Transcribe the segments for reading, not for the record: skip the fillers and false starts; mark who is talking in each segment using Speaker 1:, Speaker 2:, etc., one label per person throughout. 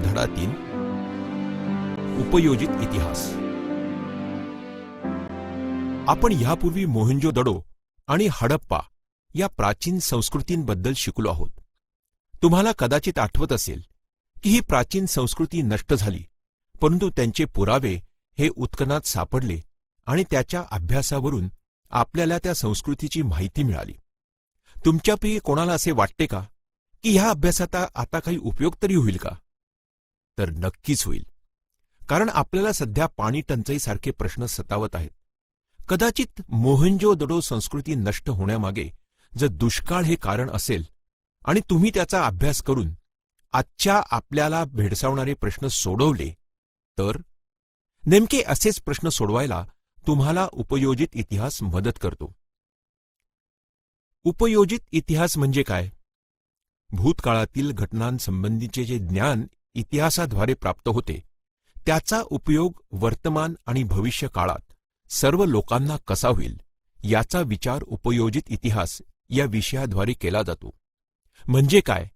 Speaker 1: धडा 3 उपयोजित इतिहास. आपण यापूर्वी मोहेंजोदडो आणि हडप्पा या प्राचीन संस्कृतींबद्दल शिकलो आहोत. तुम्हाला कदाचित आठवत असेल की ही प्राचीन संस्कृती नष्ट झाली, परंतु त्यांचे पुरावे हे उत्खननात सापडले आणि त्याच्या अभ्यासावरून आपल्याला त्या संस्कृतीची माहिती मिळाली. तुमच्यापैकी कोणाला असे वाटते का की ह्या अभ्यासाचा आता काही उपयोग तरी होईल का? तर नक्कीच होईल, कारण आपल्याला सध्या पाणी टंचाईसारखे प्रश्न सतावत आहेत. कदाचित मोहेंजोदडो संस्कृती नष्ट होण्यामागे जर दुष्काळ हे कारण असेल आणि तुम्ही त्याचा अभ्यास करून आजच्या आपल्याला भेडसावणारे प्रश्न सोडवले, तर नेमके असेच प्रश्न सोडवायला तुम्हाला उपयोजित इतिहास मदत करतो. उपयोजित इतिहास म्हणजे काय? भूतकाळातील घटनांसंबंधीचे जे ज्ञान इतिहासाद्वारे प्राप्त होते, त्याचा उपयोग वर्तमान आणि भविष्य काळात सर्व लोकांना कसा होईल याचा विचार उपयोजित इतिहास या विषयाद्वारे केला जातो. म्हणजे काय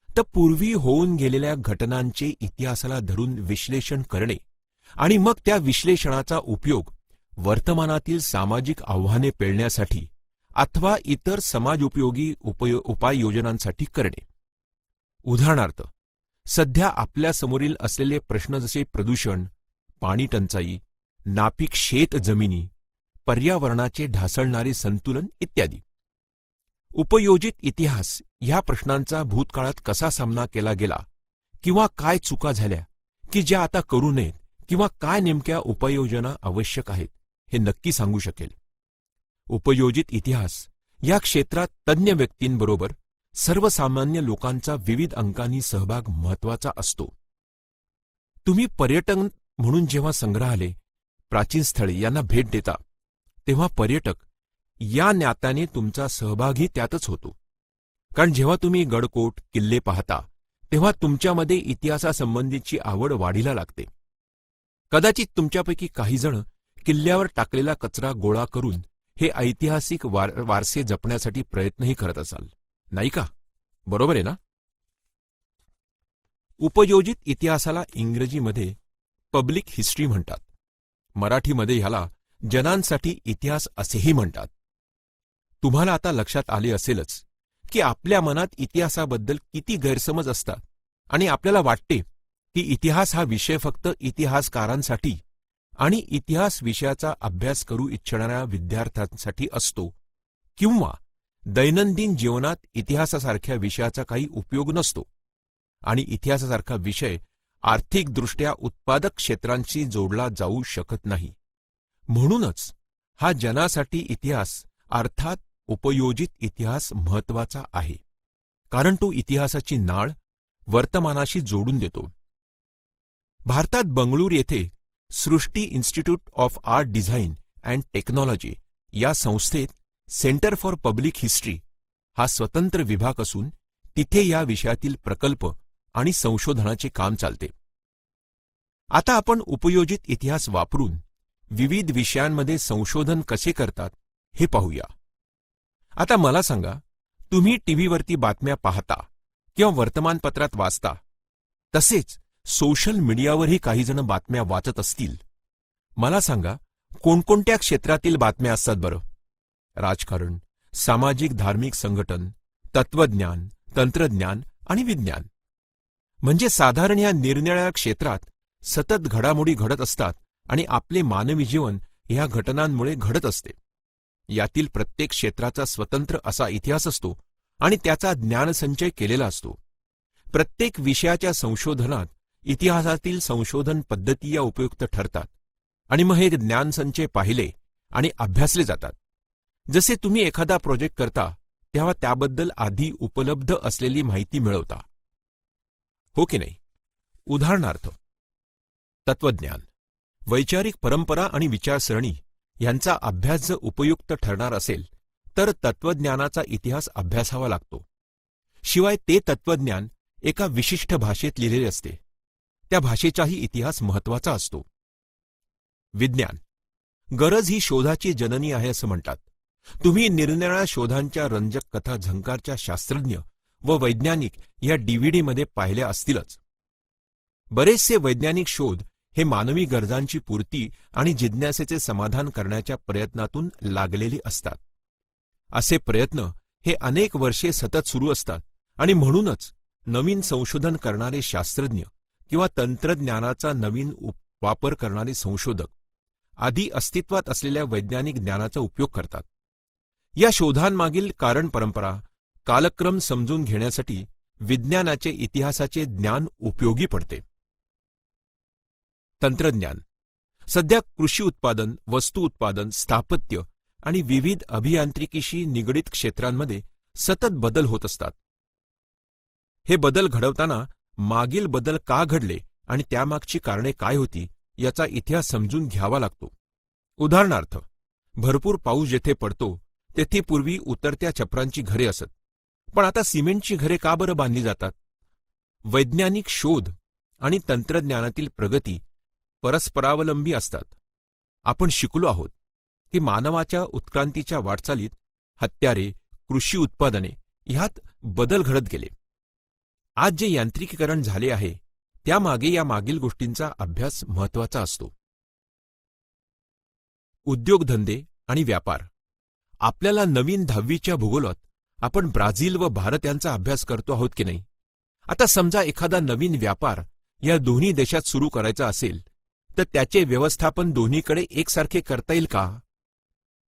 Speaker 1: तर पूर्वी होऊन गेलेल्या घटनांचे इतिहासाला धरून विश्लेषण करणे आणि मग त्या विश्लेषणाचा उपयोग वर्तमानातील सामाजिक आव्हाने पेलण्यासाठी अथवा इतर समाजोपयोगी उपाययोजनांसाठी करणे. उदाहरणार्थ, सध्या आपल्यासमोरील असलेले प्रश्न जसे प्रदूषण, पाणी टंचाई, नापीक शेत जमिनी, पर्यावरणाचे ढासळणारे संतुलन इत्यादी. उपयोजित इतिहास ह्या प्रश्नांचा भूतकाळात कसा सामना केला गेला किंवा काय चुका झाल्या की ज्या आता करू नयेत किंवा काय नेमक्या उपाययोजना आवश्यक आहेत हे नक्की सांगू शकेल. उपयोजित इतिहास या क्षेत्रात तज्ज्ञ व्यक्तींबरोबर सर्वसामान्य लोकांचा विविध अंकांनी सहभाग महत्वाचा असतो. तुम्ही पर्यटन म्हणून जेव्हा संग्रहालय, प्राचीन स्थळे यांना भेट देता, तेव्हा पर्यटक या नात्याने तुमचा सहभागही त्यातच होतो. कारण जेव्हा तुम्ही गडकोट, किल्ले पाहता, तेव्हा तुमच्यामध्ये इतिहासासंबंधीची आवड वाढीला लागते. कदाचित तुमच्यापैकी काही जण किल्ल्यावर टाकलेला कचरा गोळा करून हे ऐतिहासिक वारसे जपण्यासाठी प्रयत्नही करत असाल, नाही का? बरोबर आहे ना? उपयोजित इतिहासाला इंग्रजीमध्ये पब्लिक हिस्ट्री म्हणतात. मराठीमध्ये ह्याला जनांसाठी इतिहास असेही म्हणतात. तुम्हाला आता लक्षात आले असेलच की आपल्या मनात इतिहासाबद्दल किती गैरसमज असतात आणि आपल्याला वाटते की इतिहास हा विषय फक्त इतिहासकारांसाठी आणि इतिहास विषयाचा अभ्यास करू इच्छिणाऱ्या विद्यार्थ्यांसाठी असतो किंवा दैनंदिन जीवनात इतिहासासारख्या विषयाचा काही उपयोग नसतो आणि इतिहासासारखा विषय आर्थिकदृष्ट्या उत्पादक क्षेत्रांशी जोडला जाऊ शकत नाही. म्हणूनच हा जनासाठी इतिहास अर्थात उपयोजित इतिहास महत्वाचा आहे, कारण तो इतिहासाची नाळ वर्तमानाशी जोडून देतो. भारतात बंगळूर येथे Srishti institute of art design and technology या संस्थेत सेंटर फॉर पब्लिक हिस्ट्री हा स्वतंत्र विभाग असून तिथे या विषयातील प्रकल्प आणि संशोधनाचे काम चालते. आता आपण उपयोजित इतिहास वापरून विविध विषयांमध्ये संशोधन कसे करतात हे पाहूया. आता मला सांगा, तुम्ही टीव्हीवरती बातम्या पाहता किंवा वर्तमानपत्रात वाचता, तसेच सोशल मीडियावरही काही जण बातम्या वाचत असतील. मला सांगा, कोणकोणत्या क्षेत्रातील बातम्या असतात बरं? राजकारण, सामाजिक धार्मिक संघटन, तत्वज्ञान, तंत्रज्ञान आणि विज्ञान. म्हणजे साधारण या निरनिराळ्या क्षेत्रात सतत घडामोडी घडत असतात आणि आपले मानवी जीवन ह्या घटनांमुळे घडत असते. यातील प्रत्येक क्षेत्राचा स्वतंत्र असा इतिहास असतो आणि त्याचा ज्ञानसंचय केलेला असतो. प्रत्येक विषयाच्या संशोधनात इतिहासातील संशोधन पद्धती या उपयुक्त ठरतात आणि मग हे ज्ञानसंचय पाहिले आणि अभ्यासले जातात. जसे तुम्ही एखादा प्रोजेक्ट करता तेव्हा त्याबद्दल आधी उपलब्ध असलेली माहिती मिळवता, हो की नाही? उदाहरणार्थ, तत्वज्ञान, वैचारिक परंपरा आणि विचारसरणी यांचा अभ्यास जर उपयुक्त ठरणार असेल तर तत्वज्ञानाचा इतिहास अभ्यासावा लागतो. शिवाय ते तत्वज्ञान एका विशिष्ट भाषेत लिहिलेले असते, त्या भाषेचाही इतिहास महत्वाचा असतो. विज्ञान, गरज ही शोधाची जननी आहे असं म्हणतात. तुम्ही निरनिराळ्या शोधांच्या रंजक कथा झंकारच्या शास्त्रज्ञ व वैज्ञानिक या डीव्हीडीमध्ये पाहिल्या असतीलच. बरेचसे वैज्ञानिक शोध हे मानवी गरजांची पूर्ती आणि जिज्ञासेचे समाधान करण्याच्या प्रयत्नातून लागलेली असतात. असे प्रयत्न हे अनेक वर्षे सतत सुरू असतात आणि म्हणूनच नवीन संशोधन करणारे शास्त्रज्ञ किंवा तंत्रज्ञानाचा नवीन वापर करणारे संशोधक आधी अस्तित्वात असलेल्या वैज्ञानिक ज्ञानाचा उपयोग करतात. या शोधांमागील कारण परंपरा, कालक्रम समजून घेण्यासाठी विज्ञानाचे इतिहासाचे ज्ञान उपयोगी पडते. तंत्रज्ञान सध्या कृषी उत्पादन, वस्तू उत्पादन, स्थापत्य आणि विविध अभियांत्रिकीशी निगडित क्षेत्रांमध्ये सतत बदल होत असतात. हे बदल घडवताना मागील बदल का घडले आणि त्यामागची कारणे काय होती याचा इतिहास समजून घ्यावा लागतो. उदाहरणार्थ, भरपूर पाऊस जेथे पडतो तेथे पूर्वी उतरत्या छपरांची घरे असत, पण आता सिमेंटची घरे का बरं बांधली जातात? वैज्ञानिक शोध आणि तंत्रज्ञानातील प्रगती परस्परावलंबी असतात. आपण शिकलो आहोत की मानवाच्या उत्क्रांतीच्या वाटचालीत हत्यारे, कृषी उत्पादने ह्यात बदल घडत गेले. आज जे यांत्रिकीकरण झाले आहे त्यामागे या मागील गोष्टींचा अभ्यास महत्त्वाचा असतो. उद्योगधंदे आणि व्यापार. आपल्याला नवीन 10वीच्या भूगोलात आपण ब्राझील व भारत यांचा अभ्यास करतो आहोत की नाही? आता समजा एखादा नवीन व्यापार या दोन्ही देशात सुरू करायचा असेल तर त्याचे व्यवस्थापन दोन्हीकडे एकसारखे करता येईल का?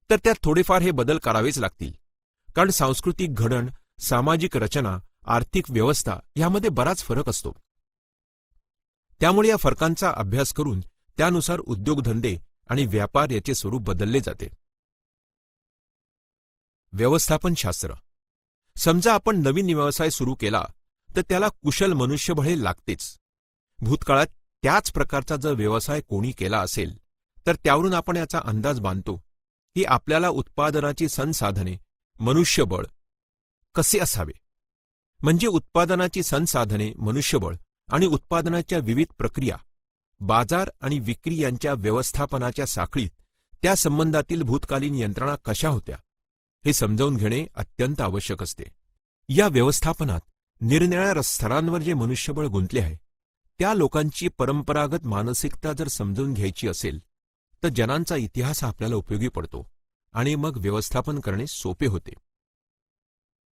Speaker 1: तर त्यात थोडेफार हे बदल करावेच लागतील, कारण सांस्कृतिक घडण, सामाजिक रचना, आर्थिक व्यवस्था यामध्ये बराच फरक असतो. त्यामुळे या फरकांचा अभ्यास करून त्यानुसार उद्योगधंदे आणि व्यापार याचे स्वरूप बदलले जाते. व्यवस्थापनशास्त्र. समजा आपण नवीन व्यवसाय सुरू केला तर त्याला कुशल मनुष्यबळ हे लागतेच. भूतकाळात त्याच प्रकारचा जर व्यवसाय कोणी केला असेल तर त्यावरून आपण याचा अंदाज बांधतो की आपल्याला उत्पादनाची संसाधने, मनुष्यबळ कसे असावे. म्हणजे उत्पादनाची संसाधने, मनुष्यबळ आणि उत्पादनाच्या विविध प्रक्रिया, बाजार आणि विक्री यांच्या व्यवस्थापनाच्या साखळीत त्या संबंधातील भूतकालीन यंत्रणा कशा होत्या हे समजावून घेणे अत्यंत आवश्यक असते. या व्यवस्थापनात निरनिराळ्या स्तरांवर जे मनुष्यबळ गुंतले आहे त्या लोकांची परंपरागत मानसिकता जर समजून घ्यायची असेल तर जनांचा इतिहास आपल्याला उपयोगी पडतो आणि मग व्यवस्थापन करणे सोपे होते.